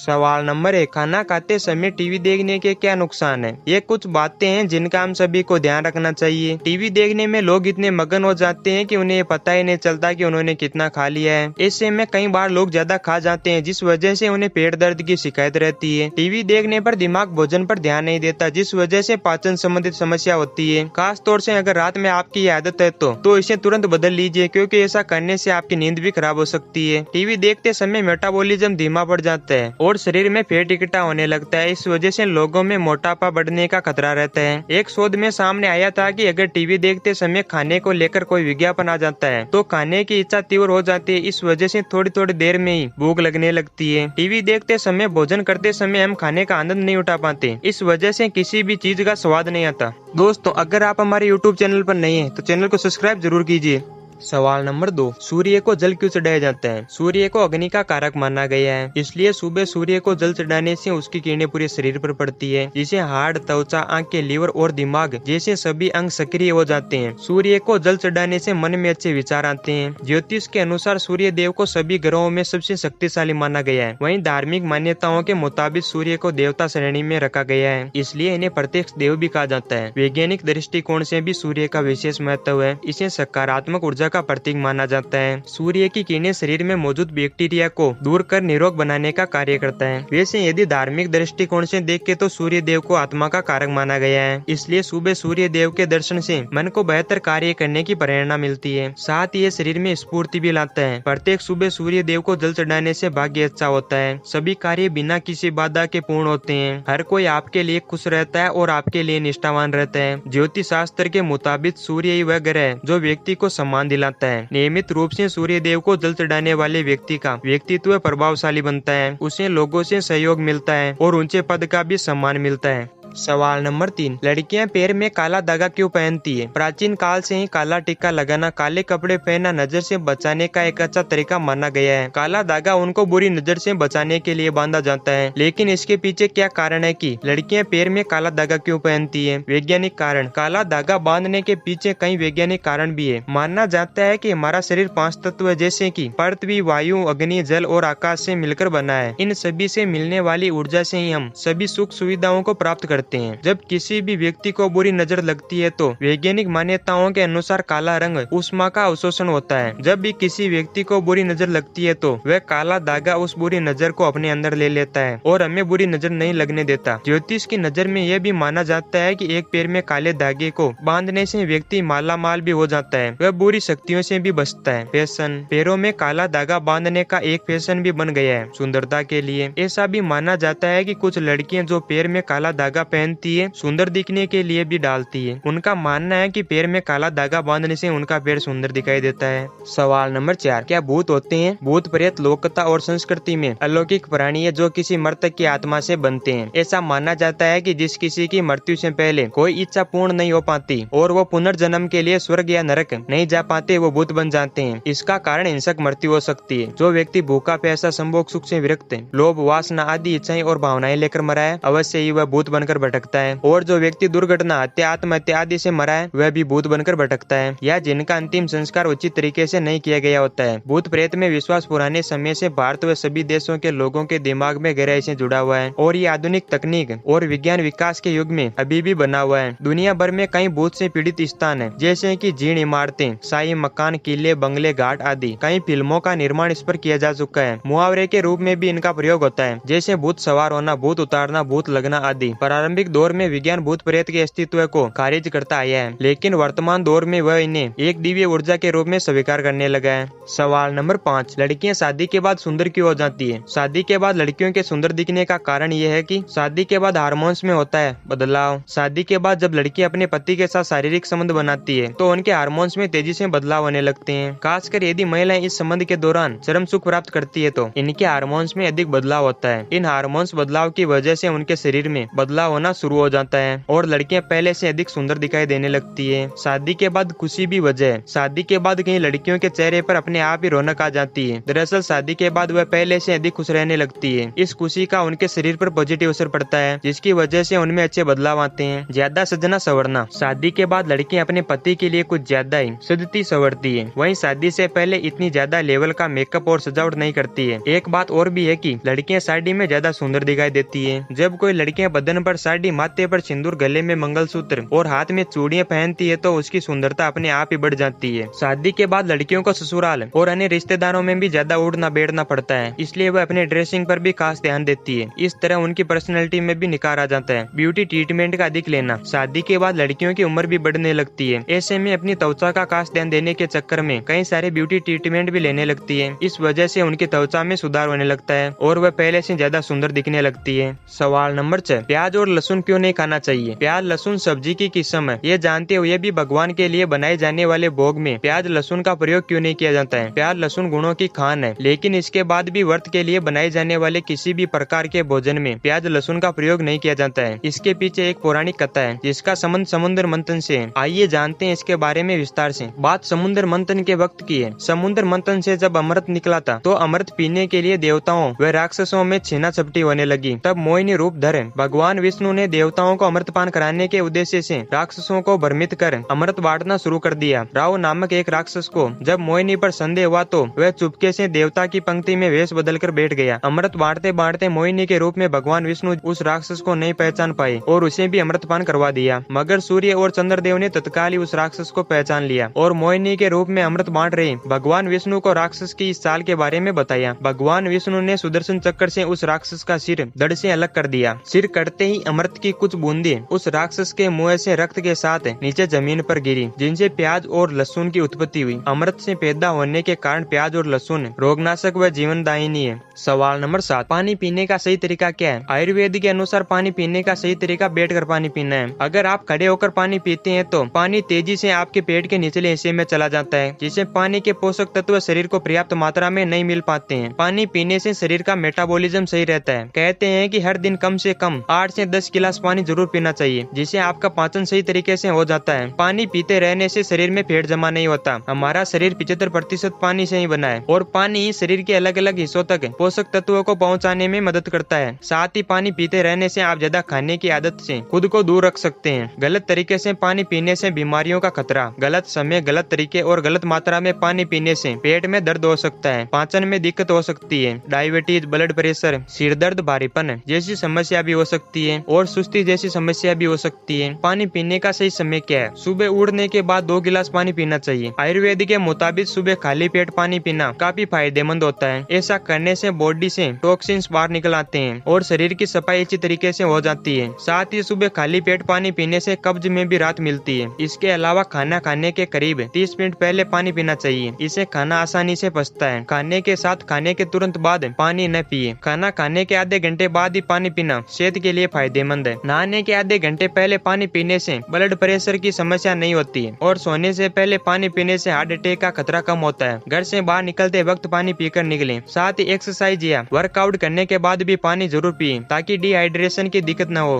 सवाल नंबर 1, खाना खाते समय टीवी देखने के क्या नुकसान है? ये कुछ बातें हैं जिनका हम सभी को ध्यान रखना चाहिए। टीवी देखने में लोग इतने मगन हो जाते हैं कि उन्हें पता ही नहीं चलता कि उन्होंने कितना खा लिया है। इससे में कई बार लोग ज्यादा खा जाते हैं, जिस वजह से उन्हें पेट दर्द की शिकायत रहती है। टीवी देखने पर दिमाग भोजन पर ध्यान नहीं देता, जिस वजह से पाचन संबंधित समस्या होती है। खास तौर से अगर रात में आपकी ये आदत है तो इसे तुरंत बदल लीजिए, क्योंकि ऐसा करने से आपकी नींद भी खराब हो सकती है। टीवी देखते समय मेटाबॉलिज्म धीमा पड़ जाता है और शरीर में फैट इकट्ठा होने लगता है। इस वजह से लोगों में मोटापा बढ़ने का खतरा रहता है। एक शोध में सामने आया था कि अगर टीवी देखते समय खाने को लेकर कोई विज्ञापन आ जाता है तो खाने की इच्छा तीव्र हो जाती है। इस वजह से थोड़ी थोड़ी देर में ही भूख लगने लगती है। टीवी देखते समय, भोजन करते समय हम खाने का आनंद नहीं उठा पाते। इस वजह से किसी भी चीज का स्वाद नहीं आता। दोस्तों, अगर आप हमारे YouTube चैनल पर नए हैं तो चैनल को सब्सक्राइब जरूर कीजिए। सवाल नंबर 2, सूर्य को जल क्यों चढ़ाया जाता है? सूर्य को अग्नि का कारक माना गया है, इसलिए सुबह सूर्य को जल चढ़ाने से उसकी किरणें पूरे शरीर पर पड़ती है, जिससे हार्ट, त्वचा, आंखें, लीवर और दिमाग जैसे सभी अंग सक्रिय हो जाते हैं। सूर्य को जल चढ़ाने से मन में अच्छे विचार आते हैं। ज्योतिष के अनुसार सूर्य देव को सभी ग्रहों में सबसे शक्तिशाली माना गया है। वहीं धार्मिक मान्यताओं के मुताबिक सूर्य को देवता श्रेणी में रखा गया है, इसलिए इन्हें प्रत्यक्ष देव भी कहा जाता है। वैज्ञानिक दृष्टिकोण से भी सूर्य का विशेष महत्व है। इसे सकारात्मक ऊर्जा का प्रतीक माना जाता है। सूर्य की किरणें शरीर में मौजूद बैक्टीरिया को दूर कर निरोग बनाने का कार्य करता है। वैसे यदि धार्मिक दृष्टिकोण से देखें तो सूर्य देव को आत्मा का कारक माना गया है, इसलिए सुबह सूर्य देव के दर्शन से मन को बेहतर कार्य करने की प्रेरणा मिलती है। साथ ही ये शरीर में स्फूर्ति भी लाता है। प्रत्येक सुबह सूर्य देव को जल चढ़ाने से भाग्य अच्छा होता है। सभी कार्य बिना किसी बाधा के पूर्ण होते हैं। हर कोई आपके लिए खुश रहता है और आपके लिए निष्ठावान रहता है। ज्योतिष शास्त्र के मुताबिक सूर्य ही वह ग्रह है जो व्यक्ति को सम्मान दिलाता है। नियमित रूप से सूर्य देव को जल चढ़ाने वाले व्यक्ति का व्यक्तित्व प्रभावशाली बनता है, उसे लोगों से सहयोग मिलता है और ऊंचे पद का भी सम्मान मिलता है। सवाल नंबर 3, लड़कियां पैर में काला धागा क्यों पहनती है? प्राचीन काल से ही काला टीका लगाना, काले कपड़े पहनना नजर से बचाने का एक अच्छा तरीका माना गया है। काला धागा उनको बुरी नजर से बचाने के लिए बांधा जाता है, लेकिन इसके पीछे क्या कारण है कि लड़कियां पैर में काला धागा क्यों पहनती है? वैज्ञानिक कारण। काला धागा बांधने के पीछे कई वैज्ञानिक कारण भी है। माना जाता है कि हमारा शरीर 5 तत्व जैसे कि पृथ्वी, वायु, अग्नि, जल और आकाश से मिलकर बना है। इन सभी से मिलने वाली ऊर्जा से ही हम सभी सुख सुविधाओं को प्राप्त करते हैं। जब किसी भी व्यक्ति को बुरी नजर लगती है तो वैज्ञानिक मान्यताओं के अनुसार काला रंग ऊष्मा का अवशोषण होता है। जब भी किसी व्यक्ति को बुरी नजर लगती है तो वह काला धागा उस बुरी नजर को अपने अंदर ले लेता है और हमें बुरी नजर नहीं लगने देता। ज्योतिष की नजर में यह भी माना जाता है कि एक पैर में काले धागे को बांधने से व्यक्ति माला माल भी हो जाता है, वह बुरी शक्तियों से भी बचता है। फैशन। पैरों में काला धागा बांधने का एक फैशन भी बन गया है सुंदरता के लिए। ऐसा भी माना जाता है कि कुछ लड़कियां जो पैर में काला धागा पहनती है सुंदर दिखने के लिए भी डालती है। उनका मानना है कि पैर में काला धागा बांधने से उनका पैर सुंदर दिखाई देता है। सवाल नंबर 4, क्या भूत होते हैं? भूत प्रेत लोक कथा और संस्कृति में अलौकिक प्राणी है जो किसी मृतक की आत्मा से बनते हैं। ऐसा माना जाता है कि जिस किसी की मृत्यु से पहले कोई इच्छा पूर्ण नहीं हो पाती और वो पुनर्जन्म के लिए स्वर्ग या नरक नहीं जा पाते, वो भूत बन जाते हैं। इसका कारण हिंसक मृत्यु हो सकती है। जो व्यक्ति भूखा, प्यासा, संभोग, सुख से विरक्त, लोभ, वासना आदि इच्छाएं और भावनाएं लेकर मरा है, अवश्य ही वह भूत बनकर भटकता है। और जो व्यक्ति दुर्घटना, हत्या, आत्महत्या आदि से मरा है वह भी भूत बनकर भटकता है, या जिनका अंतिम संस्कार उचित तरीके से नहीं किया गया होता है। भूत प्रेत में विश्वास पुराने समय से भारत व सभी देशों के लोगों के दिमाग में गहराई से जुड़ा हुआ है और ये आधुनिक तकनीक और विज्ञान विकास के युग में अभी भी बना हुआ है। दुनिया भर में कई भूत से पीड़ित स्थान है, जैसे कि जीर्ण इमारतें, शाही मकान, किले, बंगले, घाट आदि। कई फिल्मों का निर्माण इस पर किया जा चुका है। मुहावरे के रूप में भी इनका प्रयोग होता है, जैसे भूत सवार होना, भूत उतारना, भूत लगना आदि। प्रारंभिक दौर में विज्ञान भूत प्रेत के अस्तित्व को खारिज करता आया है, लेकिन वर्तमान दौर में वह इन्हें एक दिव्य ऊर्जा के रूप में स्वीकार करने लगा है। सवाल नंबर 5, लड़कियां शादी के बाद सुंदर क्यों हो जाती है? शादी के बाद लड़कियों के सुंदर दिखने का कारण यह है कि शादी के बाद हार्मोन्स में होता है बदलाव। शादी के बाद जब लड़की अपने पति के साथ शारीरिक संबंध बनाती है तो उनके हार्मोन्स में तेजी से बदलाव होने लगते हैं। खासकर यदि महिलाएं इस संबंध के दौरान चरम सुख प्राप्त करती है तो इनके हार्मोन्स में अधिक बदलाव होता है। इन हार्मोन्स बदलाव की वजह से उनके शरीर में बदलाव होना शुरू हो जाता है और लड़कियां पहले से अधिक सुंदर दिखाई देने लगती है। शादी के बाद खुशी भी वजह है। शादी के बाद कई लड़कियों के चेहरे पर अपने आप ही रौनक आ जाती है। दरअसल शादी के बाद वह पहले से अधिक खुश रहने लगती है। इस खुशी का उनके शरीर पर पॉजिटिव असर पड़ता है, जिसकी वजह से उनमें अच्छे बदलाव आते हैं। ज्यादा सजना संवरना। शादी के बाद लड़कियां अपने पति के लिए कुछ ज्यादा ही सजती संवरती है। वहीं शादी से पहले इतनी ज्यादा लेवल का मेकअप और सजावट नहीं करती है। एक बात और भी है कि लड़कियां साड़ी में ज्यादा सुंदर दिखाई देती है। जब कोई लड़कियां बदन पर साड़ी, माथे पर सिंदूर, गले में मंगलसूत्र और हाथ में चूड़ियां पहनती है तो उसकी सुंदरता अपने आप ही बढ़ जाती है। शादी के बाद लड़कियों को ससुराल और अन्य रिश्तेदारों में भी ज्यादा उड़ना बैठना पड़ता है, इसलिए वह अपने ड्रेसिंग पर भी खास ध्यान देती है। इस तरह उनकी पर्सनैलिटी में भी निखार आ जाता है। ब्यूटी ट्रीटमेंट का अधिक लेना। शादी के बाद लड़कियों की उम्र भी बढ़ने लगती है। ऐसे में अपनी त्वचा का खास ध्यान देने के चक्कर में कई सारे ब्यूटी ट्रीटमेंट भी लेने लगती है। इस वजह से उनकी त्वचा में सुधार होने लगता है और वह पहले से ज्यादा सुंदर दिखने लगती है। सवाल नंबर 6, प्याज और लहसुन क्यों नहीं खाना चाहिए? प्याज लहसुन सब्जी की किस्म है। ये जानते हुए भी भगवान के लिए बनाए जाने वाले भोग में प्याज लहसुन का प्रयोग क्यों नहीं किया जाता है? प्याज लहसुन गुणों की खान है, लेकिन इसके बाद भी व्रत के लिए बनाए जाने वाले किसी भी प्रकार के भोजन में प्याज लहसुन का प्रयोग नहीं किया जाता है। इसके पीछे एक पौराणिक कथा है जिसका संबंध समुद्र मंथन से है। आइए जानते हैं इसके बारे में विस्तार से। बात समुद्र मंथन के वक्त की है। समुद्र मंथन से जब अमृत निकला था तो अमृत पीने के लिए देवताओं व राक्षसों में छीना झपटी होने लगी। तब मोहिनी रूप धरे भगवान विष्णु ने देवताओं को अमृतपान कराने के उद्देश्य से राक्षसों को भ्रमित कर अमृत बांटना शुरू कर दिया। राव नामक एक राक्षस को जब मोहिनी पर संदेह हुआ तो वह चुपके से देवता की पंक्ति में वेश बदलकर बैठ गया। अमृत बांटते बांटते मोहिनी के रूप में भगवान विष्णु उस राक्षस को नहीं पहचान पाए और उसे भी अमृतपान करवा दिया। मगर सूर्य और चंद्रदेव ने तत्काल ही उस राक्षस को पहचान लिया और मोहिनी के रूप में अमृत बांट रहे भगवान विष्णु को राक्षस की इस चाल के बारे में बताया। भगवान विष्णु ने सुदर्शन चक्र से उस राक्षस का सिर धड़ से अलग कर दिया। सिर कटते ही अमृत की कुछ बूंदें उस राक्षस के मुंह से रक्त के साथ नीचे जमीन पर गिरी, जिनसे प्याज और लहसुन की उत्पत्ति हुई। अमृत से पैदा होने के कारण प्याज और लहसुन रोगनाशक व जीवनदायिनी है। सवाल नंबर 7, पानी पीने का सही तरीका क्या है? आयुर्वेद के अनुसार पानी पीने का सही तरीका बैठकर पानी पीना है। अगर आप खड़े होकर पानी पीते हैं तो पानी तेजी से आपके पेट के निचले हिस्से में चला जाता है, जिससे पानी के पोषक तत्व शरीर को पर्याप्त मात्रा में नहीं मिल पाते हैं। पानी पीने से शरीर का मेटाबॉलिज्म सही रहता है। कहते हैं कि हर दिन कम से कम 8 से 10 गिलास पानी जरूर पीना चाहिए, जिससे आपका पाचन सही तरीके से हो जाता है। पानी पीते रहने से शरीर में फैट जमा नहीं होता। हमारा शरीर 75% पानी से ही बना है और पानी ही शरीर के अलग अलग हिस्सों तक पोषक तत्वों को पहुंचाने में मदद करता है। साथ ही पानी पीते रहने से आप ज्यादा खाने की आदत से खुद को दूर रख सकते हैं। गलत तरीके से पानी पीने से बीमारियों का खतरा। गलत समय, गलत तरीके और गलत मात्रा में पानी पीने से पेट में दर्द हो सकता है, पाचन में दिक्कत हो सकती है, डायबिटीज, ब्लड प्रेशर, सिर दर्द, भारीपन जैसी समस्या भी हो सकती है और सुस्ती जैसी समस्या भी हो सकती है। पानी पीने का सही समय क्या है? सुबह उठने के बाद 2 गिलास पानी पीना चाहिए। आयुर्वेद के मुताबिक सुबह खाली पेट पानी पीना काफी फायदेमंद होता है। ऐसा करने से बॉडी से टॉक्सिन्स बाहर निकल आते हैं और शरीर की सफाई अच्छी तरीके से हो जाती है। साथ ही सुबह खाली पेट पानी पीने से कब्ज में भी राहत मिलती है। इसके अलावा खाना खाने के करीब 30 मिनट पहले पानी पीना चाहिए। इससे खाना आसानी से पचता है। खाने के साथ खाने के तुरंत बाद पानी न पिए। खाना खाने के आधे घंटे बाद ही पानी पीना सेहत के लिए फायदेमंद है। नहाने के आधे घंटे पहले पानी पीने से ब्लड प्रेशर की समस्या नहीं होती है और सोने से पहले पानी पीने से हार्ट अटैक का खतरा कम होता है। घर से बाहर निकलते वक्त पानी पीकर निकलें। साथ ही एक्सरसाइज या वर्कआउट करने के बाद भी पानी जरूर पिए ताकि डिहाइड्रेशन की दिक्कत न हो।